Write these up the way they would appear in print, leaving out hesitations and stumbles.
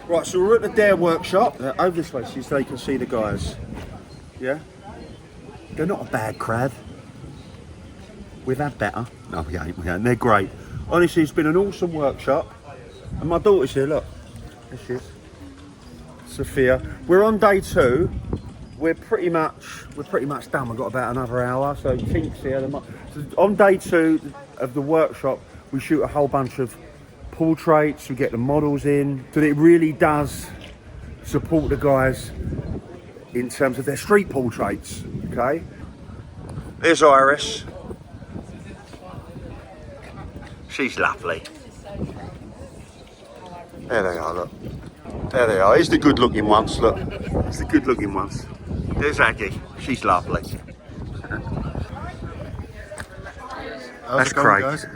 Right, so we're at the Dare workshop. Over this way so they can see the guys. Yeah? They're not a bad crowd. We've had better. No, we ain't. They're great. Honestly, it's been an awesome workshop. And my daughter's here, look. There she is. Sophia. We're on day 2. We're pretty much done. We've got about another hour. So Tink's here. So on day 2 of the workshop, we shoot a whole bunch of portraits. We get the models in. So it really does support the guys in terms of their street portraits. Okay. There's Iris. She's lovely. There they are, look. There they are. Here's the good looking ones, look. It's the good looking ones. There's Aggie. She's lovely. That's Craig. Guys?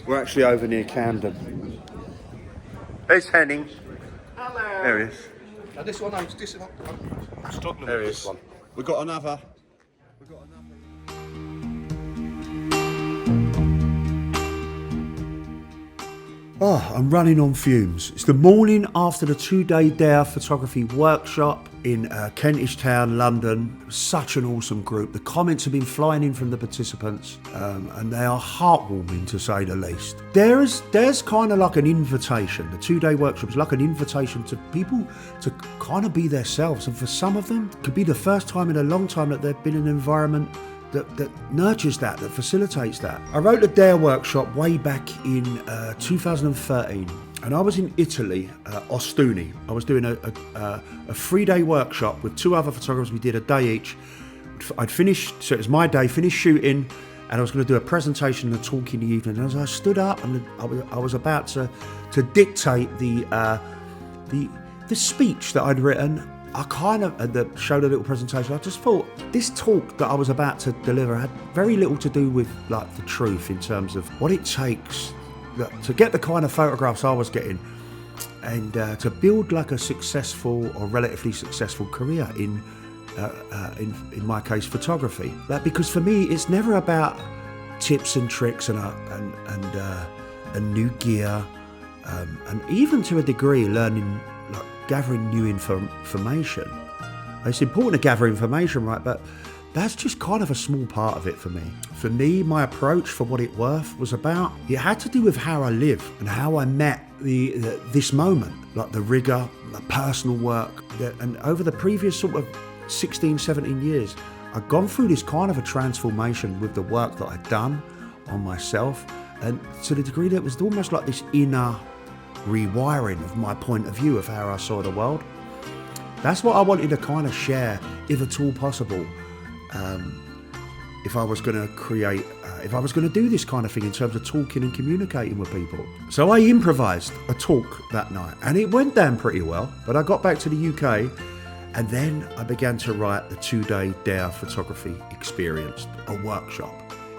We're actually over near Camden. There's Henning. Hello. There he is. Now this one, I'm struggling there with this one. We've got another. Oh, I'm running on fumes. It's the morning after the 2-day Dare photography workshop in Kentish town, London. It was such an awesome group. The comments have been flying in from the participants and they are heartwarming to say the least. There's kind of like an invitation. The 2-day workshop is like an invitation to people to kind of be themselves. And for some of them, it could be the first time in a long time that they've been in an environment that nurtures that facilitates that. I wrote the Dare workshop way back in 2013, and I was in Italy, Ostuni. I was doing a 3-day workshop with 2 other photographers. We did a day each. I'd finished, so it was my day, finished shooting, and I was going to do a presentation and a talk in the evening. And as I stood up and I was about to dictate the speech that I'd written, I kind of showed a little presentation. I just thought this talk that I was about to deliver had very little to do with like the truth in terms of what it takes to get the kind of photographs I was getting and to build like a successful or relatively successful career in my case photography. Like, because for me it's never about tips and tricks and new gear and even to a degree learning, like gathering new information. It's important to gather information, right? But that's just kind of a small part of it for me. For me, my approach, for what it worth, was about, it had to do with how I live and how I met this moment, like the rigor, the personal work. And over the previous sort of 16, 17 years, I'd gone through this kind of a transformation with the work that I'd done on myself. And to the degree that it was almost like this inner rewiring of my point of view of how I saw the world. That's what I wanted to kind of share, if at all possible, if I was going to create, if I was going to do this kind of thing in terms of talking and communicating with people. So I improvised a talk that night and it went down pretty well, but I got back to the UK and then I began to write the 2-day Dare photography experience, a workshop.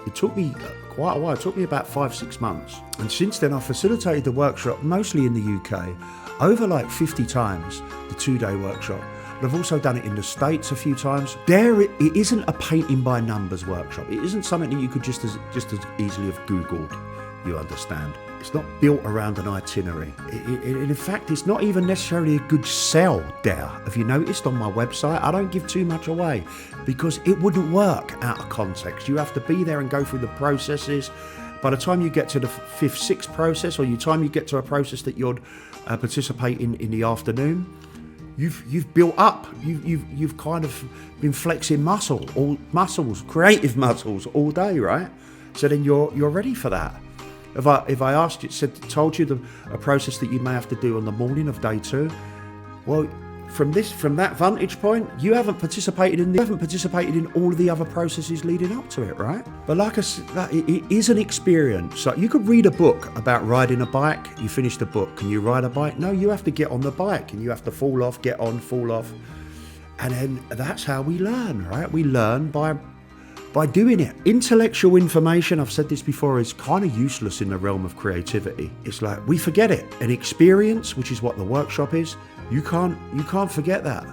It took me quite a while. It took me about 5-6 months. And since then, I've facilitated the workshop, mostly in the UK, over like 50 times, the 2-day workshop. But I've also done it in the States a few times. It isn't a painting by numbers workshop. It isn't something that you could just as easily have Googled, you understand. It's not built around an itinerary. In fact, it's not even necessarily a good sell Dare. Have you noticed on my website? I don't give too much away because it wouldn't work out of context. You have to be there and go through the processes. By the time you get to the 5th, 6th process, or the time you get to a process that you'd participate in the afternoon, you've built up. You've kind of been flexing muscles, creative muscles all day, right? So then you're ready for that. If I asked you, told you a process that you may have to do on the morning of day 2, well, from that vantage point, you haven't participated in all of the other processes leading up to it, right? But like I said, it is an experience. Like, you could read a book about riding a bike. You finish the book. Can you ride a bike? No, you have to get on the bike and you have to fall off, get on, fall off, and then that's how we learn, right? We learn by doing it. Intellectual information, I've said this before, is kind of useless in the realm of creativity. It's like we forget it. An experience, which is what the workshop is, you can't forget that.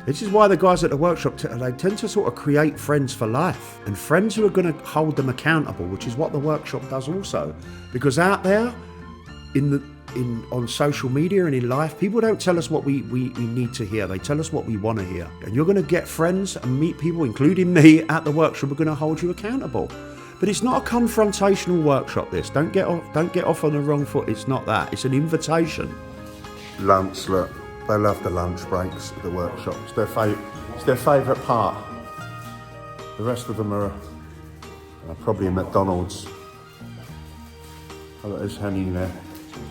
This is why the guys at the workshop, they tend to sort of create friends for life and friends who are going to hold them accountable, which is what the workshop does also. Because out there, in on social media and in life, people don't tell us what we need to hear. They tell us what we want to hear. And you're going to get friends and meet people, including me, at the workshop. We're going to hold you accountable. But it's not a confrontational workshop, this. Don't get off on the wrong foot. It's not that. It's an invitation. Lunch, look. They love the lunch breaks at the workshop. It's their favourite part. The rest of them are probably a McDonald's. Oh, look, there's Henny there.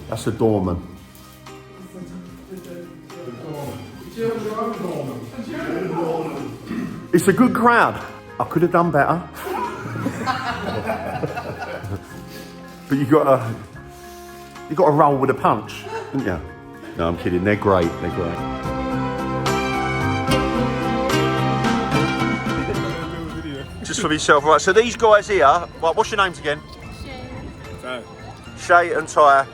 That's the doorman. It's a good crowd. I could have done better. But you got to roll with a punch, didn't you? No, I'm kidding. They're great. They're great. Just for myself, right? So these guys here, right, what's your names again? Shay. Shay and Ty.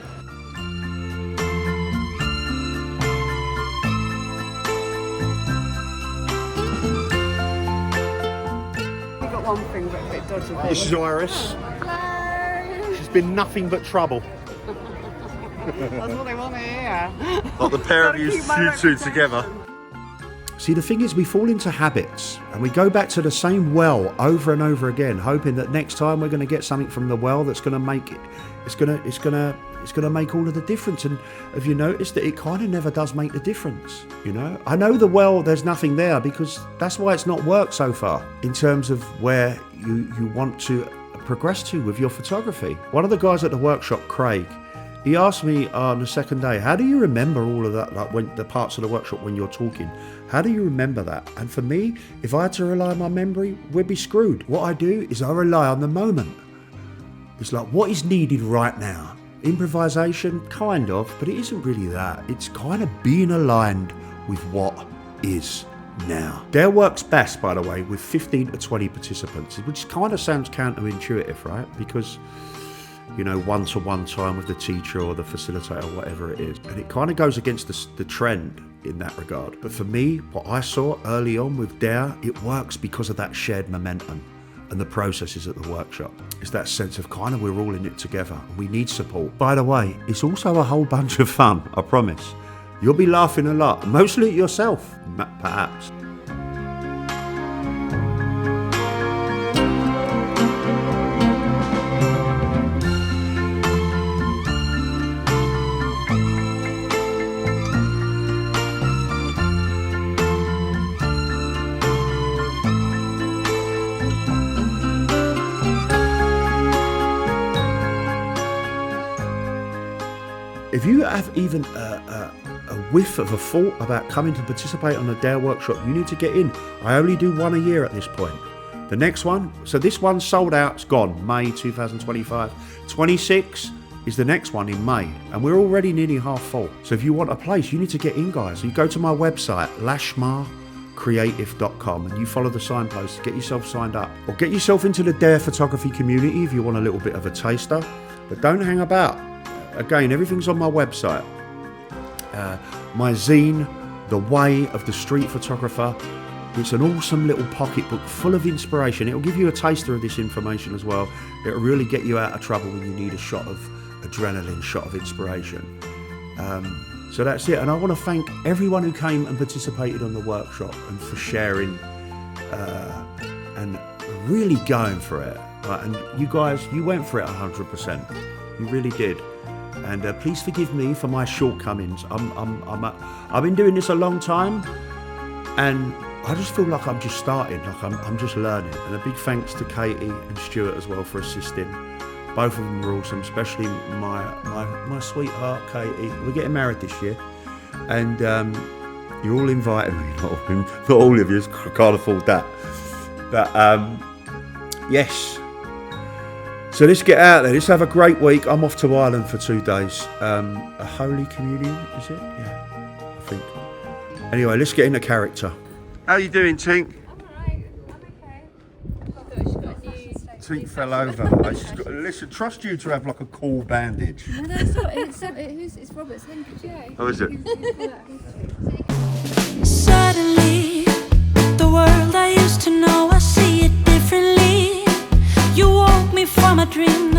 One thing, but a bit dodgy. This is Iris. Hello. She's been nothing but trouble. That's what they want to hear. Like the pair of you two together. See, the thing is, we fall into habits and we go back to the same well over and over again, hoping that next time we're going to get something from the well that's going to make it. It's going to make all of the difference. And have you noticed that it kind of never does make the difference? You know, I know the well, there's nothing there because that's why it's not worked so far in terms of where you want to progress to with your photography. One of the guys at the workshop, Craig, he asked me on the second day, how do you remember all of that, like when the parts of the workshop when you're talking? How do you remember that? And for me, if I had to rely on my memory, we'd be screwed. What I do is I rely on the moment. It's like, what is needed right now? Improvisation, kind of, but it isn't really that. It's kind of being aligned with what is now. Dare works best, by the way, with 15 to 20 participants, which kind of sounds counterintuitive, right? Because, you know, one-to-one time with the teacher or the facilitator, or whatever it is. And it kind of goes against the trend in that regard. But for me, what I saw early on with Dare, it works because of that shared momentum and the processes at the workshop. It's that sense of kind of we're all in it together and we need support. By the way, it's also a whole bunch of fun, I promise. You'll be laughing a lot, mostly at yourself, perhaps. If you have even a whiff of a thought about coming to participate on a Dare workshop, you need to get in. I only do one a year at this point. The next one, so this one's sold out, it's gone, May 2025. 26 is the next one in May, and we're already nearly half full. So if you want a place, you need to get in, guys. You go to my website, lashmarcreative.com, and you follow the signposts to get yourself signed up. Or get yourself into the Dare photography community if you want a little bit of a taster, but don't hang about. Again, everything's on my website. My zine, The Way of the Street Photographer. It's an awesome little pocketbook full of inspiration. It'll give you a taster of this information as well. It'll really get you out of trouble when you need a shot of adrenaline, shot of inspiration. So that's it. And I want to thank everyone who came and participated on the workshop and for sharing and really going for it. Right? And you guys, you went for it 100%. You really did. And please forgive me for my shortcomings. I've been doing this a long time, and I just feel like I'm just starting, like I'm just learning. And a big thanks to Katie and Stuart as well for assisting. Both of them were awesome, especially my sweetheart Katie. We're getting married this year, and you're all invited me. Not all of you, I can't afford that. But yes. So let's get out there. Let's have a great week. I'm off to Ireland for 2 days. A Holy Communion, is it? Yeah, I think. Anyway, let's get into character. How you doing, Tink? I'm alright. I'm okay. Tink fell over. Listen, trust you to have like a cool bandage. No, that's not. It's Robert's handkerchief. Oh, is it? Suddenly, the world I used to know, I see it differently. You woke me from a dream.